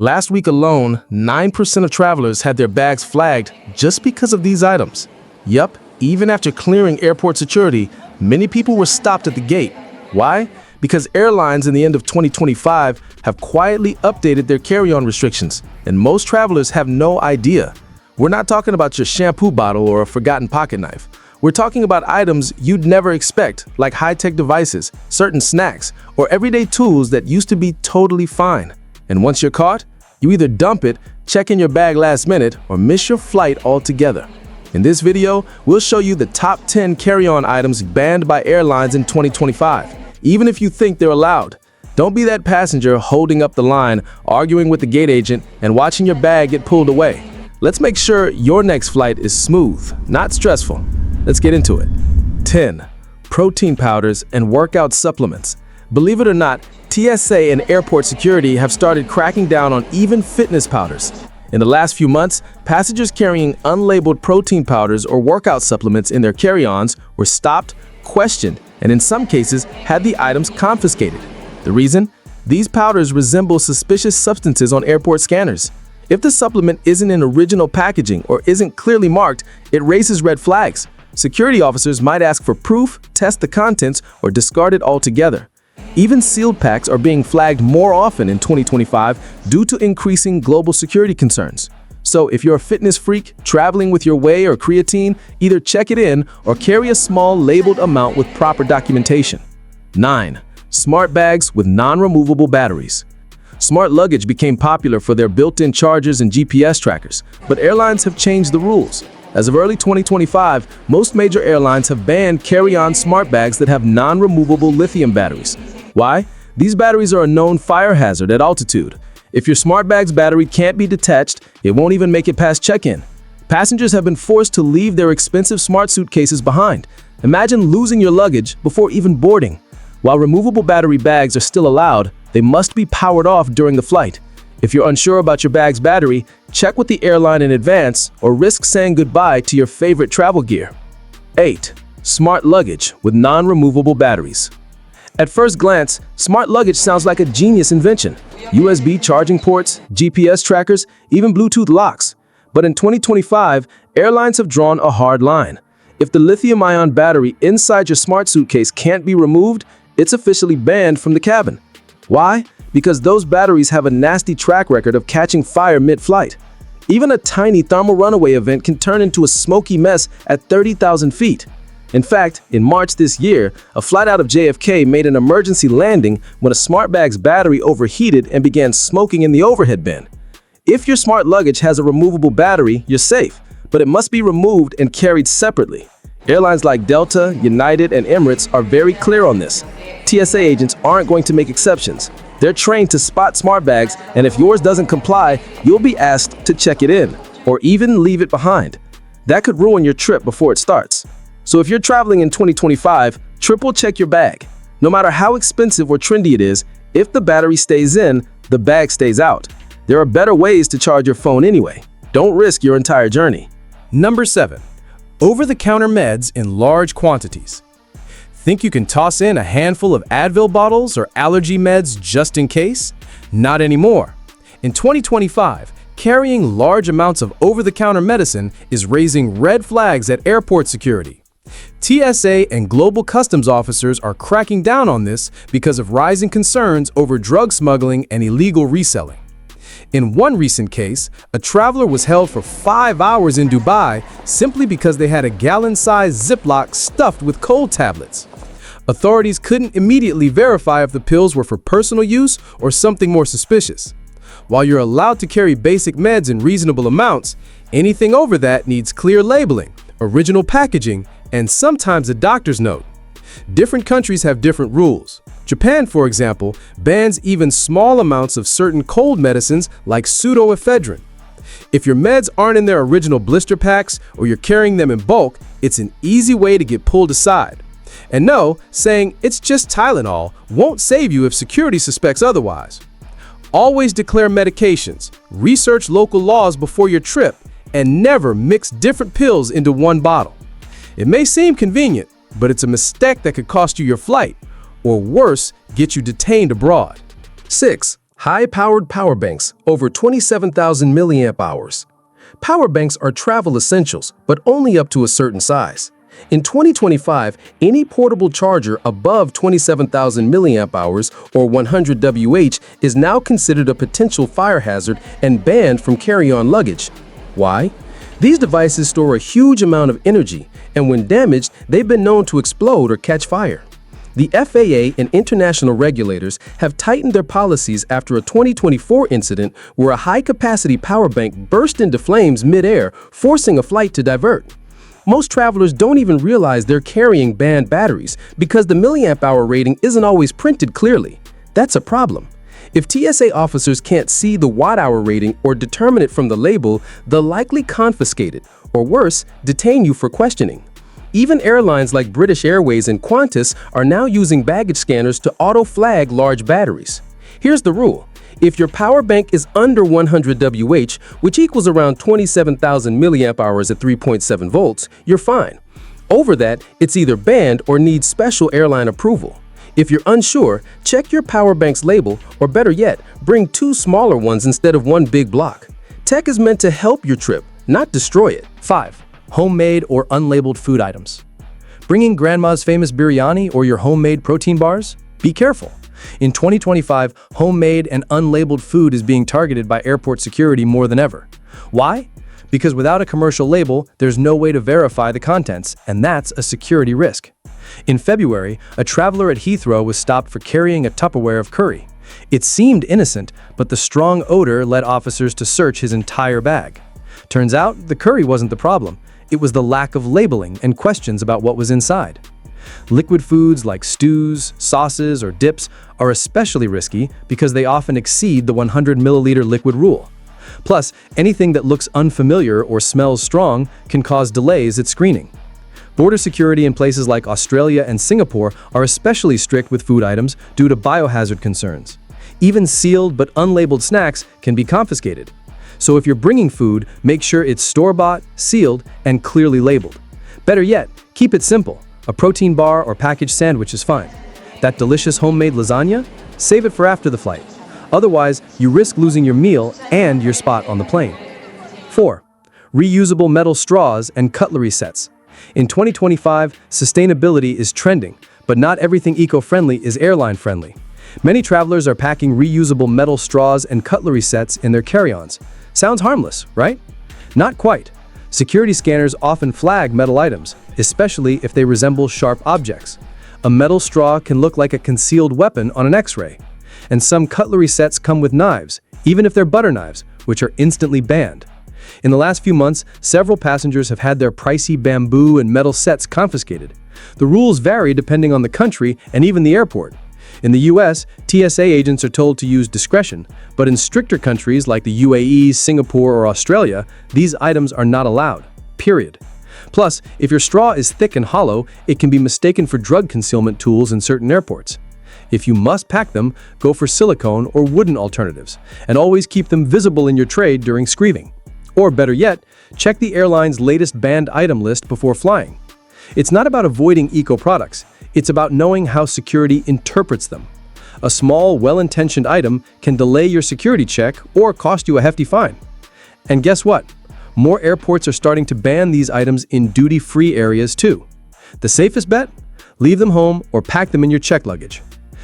Last week alone, 9% of travelers had their bags flagged just because of these items. Yup, even after clearing airport security, many people were stopped at the gate. Why? Because airlines in the end of 2025 have quietly updated their carry-on restrictions, and most travelers have no idea. We're not talking about your shampoo bottle or a forgotten pocket knife. We're talking about items you'd never expect, like high-tech devices, certain snacks, or everyday tools that used to be totally fine. And once you're caught, you either dump it, check in your bag last minute, or miss your flight altogether. In this video, we'll show you the top 10 carry-on items banned by airlines in 2025, even if you think they're allowed. Don't be that passenger holding up the line, arguing with the gate agent, and watching your bag get pulled away. Let's make sure your next flight is smooth, not stressful. Let's get into it. 10. Protein powders and workout supplements. Believe it or not, TSA and airport security have started cracking down on even fitness powders. In the last few months, passengers carrying unlabeled protein powders or workout supplements in their carry-ons were stopped, questioned, and in some cases had the items confiscated. The reason? These powders resemble suspicious substances on airport scanners. If the supplement isn't in original packaging or isn't clearly marked, it raises red flags. Security officers might ask for proof, test the contents, or discard it altogether. Even sealed packs are being flagged more often in 2025 due to increasing global security concerns. So if you're a fitness freak traveling with your whey or creatine, either check it in or carry a small labeled amount with proper documentation. 9. Smart bags with non-removable batteries. Smart luggage became popular for their built-in chargers and GPS trackers, but airlines have changed the rules. As of early 2025, most major airlines have banned carry-on smart bags that have non-removable lithium batteries. Why? These batteries are a known fire hazard at altitude. If your smart bag's battery can't be detached, it won't even make it past check-in. Passengers have been forced to leave their expensive smart suitcases behind. Imagine losing your luggage before even boarding. While removable battery bags are still allowed, they must be powered off during the flight. If you're unsure about your bag's battery, check with the airline in advance or risk saying goodbye to your favorite travel gear. 8. Smart luggage with non-removable batteries. At first glance, smart luggage sounds like a genius invention. USB charging ports, GPS trackers, even Bluetooth locks. But in 2025, airlines have drawn a hard line. If the lithium-ion battery inside your smart suitcase can't be removed, it's officially banned from the cabin. Why? Because those batteries have a nasty track record of catching fire mid-flight. Even a tiny thermal runaway event can turn into a smoky mess at 30,000 feet. In fact, in March this year, a flight out of JFK made an emergency landing when a smart bag's battery overheated and began smoking in the overhead bin. If your smart luggage has a removable battery, you're safe, but it must be removed and carried separately. Airlines like Delta, United, and Emirates are very clear on this. TSA agents aren't going to make exceptions. They're trained to spot smart bags, and if yours doesn't comply, you'll be asked to check it in, or even leave it behind. That could ruin your trip before it starts. So if you're traveling in 2025, triple check your bag. No matter how expensive or trendy it is, if the battery stays in, the bag stays out. There are better ways to charge your phone anyway. Don't risk your entire journey. Number 7. Over-the-counter meds in large quantities. Think you can toss in a handful of Advil bottles or allergy meds just in case? Not anymore. In 2025, carrying large amounts of over-the-counter medicine is raising red flags at airport security. TSA and global customs officers are cracking down on this because of rising concerns over drug smuggling and illegal reselling. In one recent case, a traveler was held for 5 hours in Dubai simply because they had a gallon-sized Ziploc stuffed with cold tablets. Authorities couldn't immediately verify if the pills were for personal use or something more suspicious. While you're allowed to carry basic meds in reasonable amounts, anything over that needs clear labeling, original packaging, and sometimes a doctor's note. Different countries have different rules. Japan, for example, bans even small amounts of certain cold medicines like pseudoephedrine. If your meds aren't in their original blister packs or you're carrying them in bulk, it's an easy way to get pulled aside. And no, saying it's just Tylenol won't save you if security suspects otherwise. Always declare medications, research local laws before your trip, and never mix different pills into one bottle. It may seem convenient, but it's a mistake that could cost you your flight, or worse, get you detained abroad. 6. High-powered power banks, over 27,000 milliamp hours. Power banks are travel essentials, but only up to a certain size. In 2025, any portable charger above 27,000 milliamp hours or 100 WH is now considered a potential fire hazard and banned from carry-on luggage. Why? These devices store a huge amount of energy, and when damaged, they've been known to explode or catch fire. The FAA and international regulators have tightened their policies after a 2024 incident where a high-capacity power bank burst into flames mid-air, forcing a flight to divert. Most travelers don't even realize they're carrying banned batteries because the milliamp hour rating isn't always printed clearly. That's a problem. If TSA officers can't see the watt-hour rating or determine it from the label, they'll likely confiscate it, or worse, detain you for questioning. Even airlines like British Airways and Qantas are now using baggage scanners to auto-flag large batteries. Here's the rule. If your power bank is under 100 WH, which equals around 27,000 milliamp hours at 3.7 volts, you're fine. Over that, it's either banned or needs special airline approval. If you're unsure, check your power bank's label, or better yet, bring two smaller ones instead of one big block. Tech is meant to help your trip, not destroy it. 5. Homemade or unlabeled food items. Bringing grandma's famous biryani or your homemade protein bars? Be careful. In 2025, homemade and unlabeled food is being targeted by airport security more than ever. Why? Because without a commercial label, there's no way to verify the contents, and that's a security risk. In February, a traveler at Heathrow was stopped for carrying a Tupperware of curry. It seemed innocent, but the strong odor led officers to search his entire bag. Turns out, the curry wasn't the problem. It was the lack of labeling and questions about what was inside. Liquid foods like stews, sauces, or dips are especially risky because they often exceed the 100 milliliter liquid rule. Plus, anything that looks unfamiliar or smells strong can cause delays at screening. Border security in places like Australia and Singapore are especially strict with food items due to biohazard concerns. Even sealed but unlabeled snacks can be confiscated. So if you're bringing food, make sure it's store-bought, sealed, and clearly labeled. Better yet, keep it simple. A protein bar or packaged sandwich is fine. That delicious homemade lasagna? Save it for after the flight. Otherwise, you risk losing your meal and your spot on the plane. 4. Reusable metal straws and cutlery sets. In 2025, sustainability is trending, but not everything eco-friendly is airline-friendly. Many travelers are packing reusable metal straws and cutlery sets in their carry-ons. Sounds harmless, right? Not quite. Security scanners often flag metal items, especially if they resemble sharp objects. A metal straw can look like a concealed weapon on an X-ray. And some cutlery sets come with knives, even if they're butter knives, which are instantly banned. In the last few months, several passengers have had their pricey bamboo and metal sets confiscated. The rules vary depending on the country and even the airport. In the US, TSA agents are told to use discretion, but in stricter countries like the UAE, Singapore, or Australia, these items are not allowed, period. Plus, if your straw is thick and hollow, it can be mistaken for drug concealment tools in certain airports. If you must pack them, go for silicone or wooden alternatives, and always keep them visible in your tray during screening. Or better yet, check the airline's latest banned item list before flying. It's not about avoiding eco products. It's about knowing how security interprets them. A small, well-intentioned item can delay your security check or cost you a hefty fine. And guess what? More airports are starting to ban these items in duty-free areas too. The safest bet? Leave them home or pack them in your check luggage.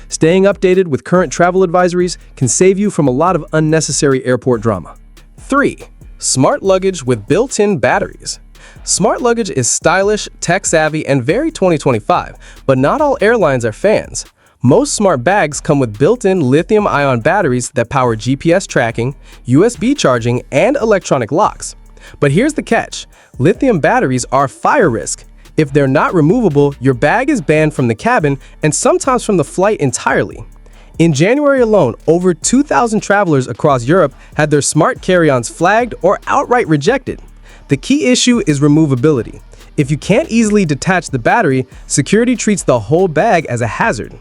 Staying updated with current travel advisories can save you from a lot of unnecessary airport drama. 3. Smart luggage with built-in batteries. Smart luggage is stylish, tech-savvy, and very 2025, but not all airlines are fans. Most smart bags come with built-in lithium-ion batteries that power GPS tracking, USB charging, and electronic locks. But here's the catch. Lithium batteries are fire risk. If they're not removable, your bag is banned from the cabin and sometimes from the flight entirely. In January alone, over 2,000 travelers across Europe had their smart carry-ons flagged or outright rejected. The key issue is removability. If you can't easily detach the battery, security treats the whole bag as a hazard.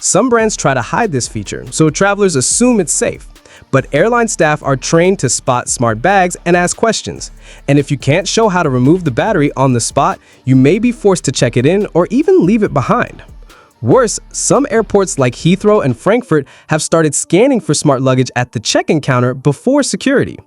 Some brands try to hide this feature, so travelers assume it's safe. But airline staff are trained to spot smart bags and ask questions. And if you can't show how to remove the battery on the spot, you may be forced to check it in or even leave it behind. Worse, some airports like Heathrow and Frankfurt have started scanning for smart luggage at the check-in counter before security.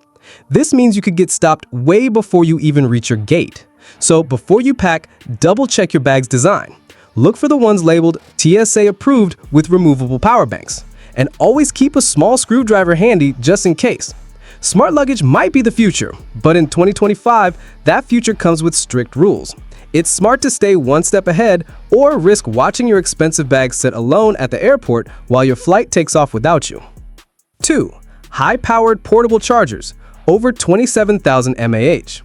This means you could get stopped way before you even reach your gate. So before you pack, double-check your bag's design. Look for the ones labeled TSA approved with removable power banks. And always keep a small screwdriver handy just in case. Smart luggage might be the future, but in 2025, that future comes with strict rules. It's smart to stay one step ahead or risk watching your expensive bag sit alone at the airport while your flight takes off without you. 2. High-powered portable chargers, over 27,000 mAh.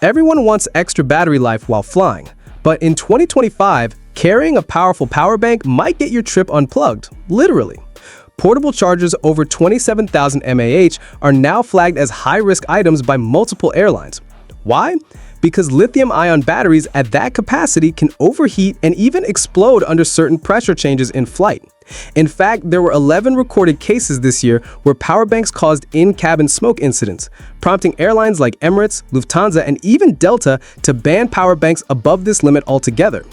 Everyone wants extra battery life while flying, but in 2025, carrying a powerful power bank might get your trip unplugged, literally. Portable chargers over 27,000 mAh are now flagged as high-risk items by multiple airlines. Why? Because lithium-ion batteries at that capacity can overheat and even explode under certain pressure changes in flight. In fact, there were 11 recorded cases this year where power banks caused in-cabin smoke incidents, prompting airlines like Emirates, Lufthansa, and even Delta to ban power banks above this limit altogether.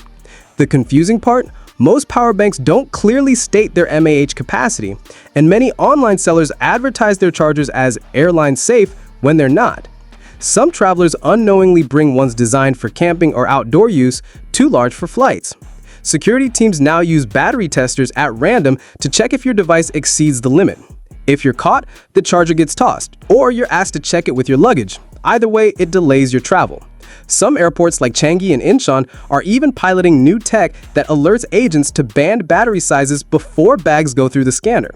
The confusing part? Most power banks don't clearly state their mAh capacity, and many online sellers advertise their chargers as airline safe when they're not. Some travelers unknowingly bring ones designed for camping or outdoor use too large for flights. Security teams now use battery testers at random to check if your device exceeds the limit. If you're caught, the charger gets tossed, or you're asked to check it with your luggage. Either way, it delays your travel. Some airports like Changi and Incheon are even piloting new tech that alerts agents to banned battery sizes before bags go through the scanner.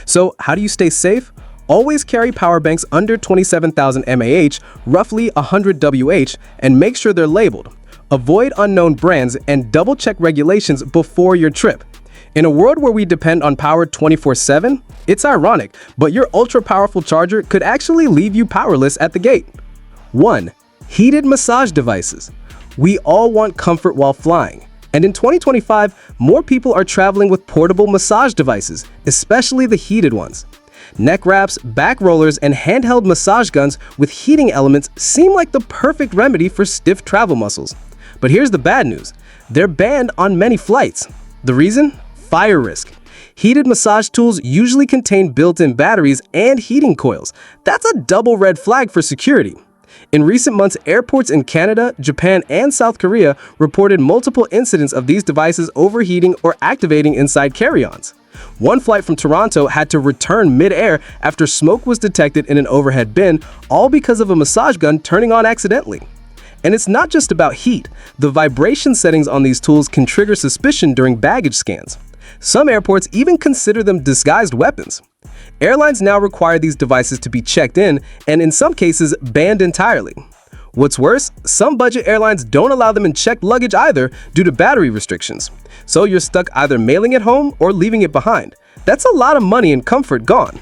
So how do you stay safe? Always carry power banks under 27,000 mAh, roughly 100 Wh, and make sure they're labeled. Avoid unknown brands and double-check regulations before your trip. In a world where we depend on power 24/7, it's ironic, but your ultra-powerful charger could actually leave you powerless at the gate. 1. Heated massage devices. We all want comfort while flying. And in 2025, more people are traveling with portable massage devices, especially the heated ones. Neck wraps, back rollers, and handheld massage guns with heating elements seem like the perfect remedy for stiff travel muscles. But here's the bad news. They're banned on many flights. The reason? Fire risk. Heated massage tools usually contain built-in batteries and heating coils. That's a double red flag for security. In recent months, airports in Canada, Japan, and South Korea reported multiple incidents of these devices overheating or activating inside carry-ons. One flight from Toronto had to return mid-air after smoke was detected in an overhead bin, all because of a massage gun turning on accidentally. And it's not just about heat. The vibration settings on these tools can trigger suspicion during baggage scans. Some airports even consider them disguised weapons. Airlines now require these devices to be checked in and in some cases banned entirely. What's worse, some budget airlines don't allow them in checked luggage either due to battery restrictions. So you're stuck either mailing it home or leaving it behind. That's a lot of money and comfort gone.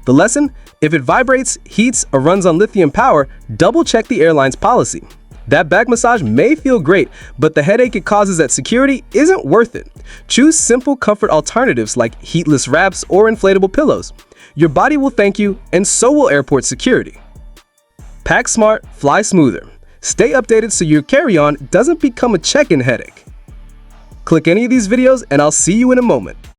The lesson? If it vibrates, heats, or runs on lithium power, double-check the airline's policy. That back massage may feel great, but the headache it causes at security isn't worth it. Choose simple comfort alternatives like heatless wraps or inflatable pillows. Your body will thank you, and so will airport security. Pack smart, fly smoother. Stay updated so your carry-on doesn't become a check-in headache. Click any of these videos and I'll see you in a moment.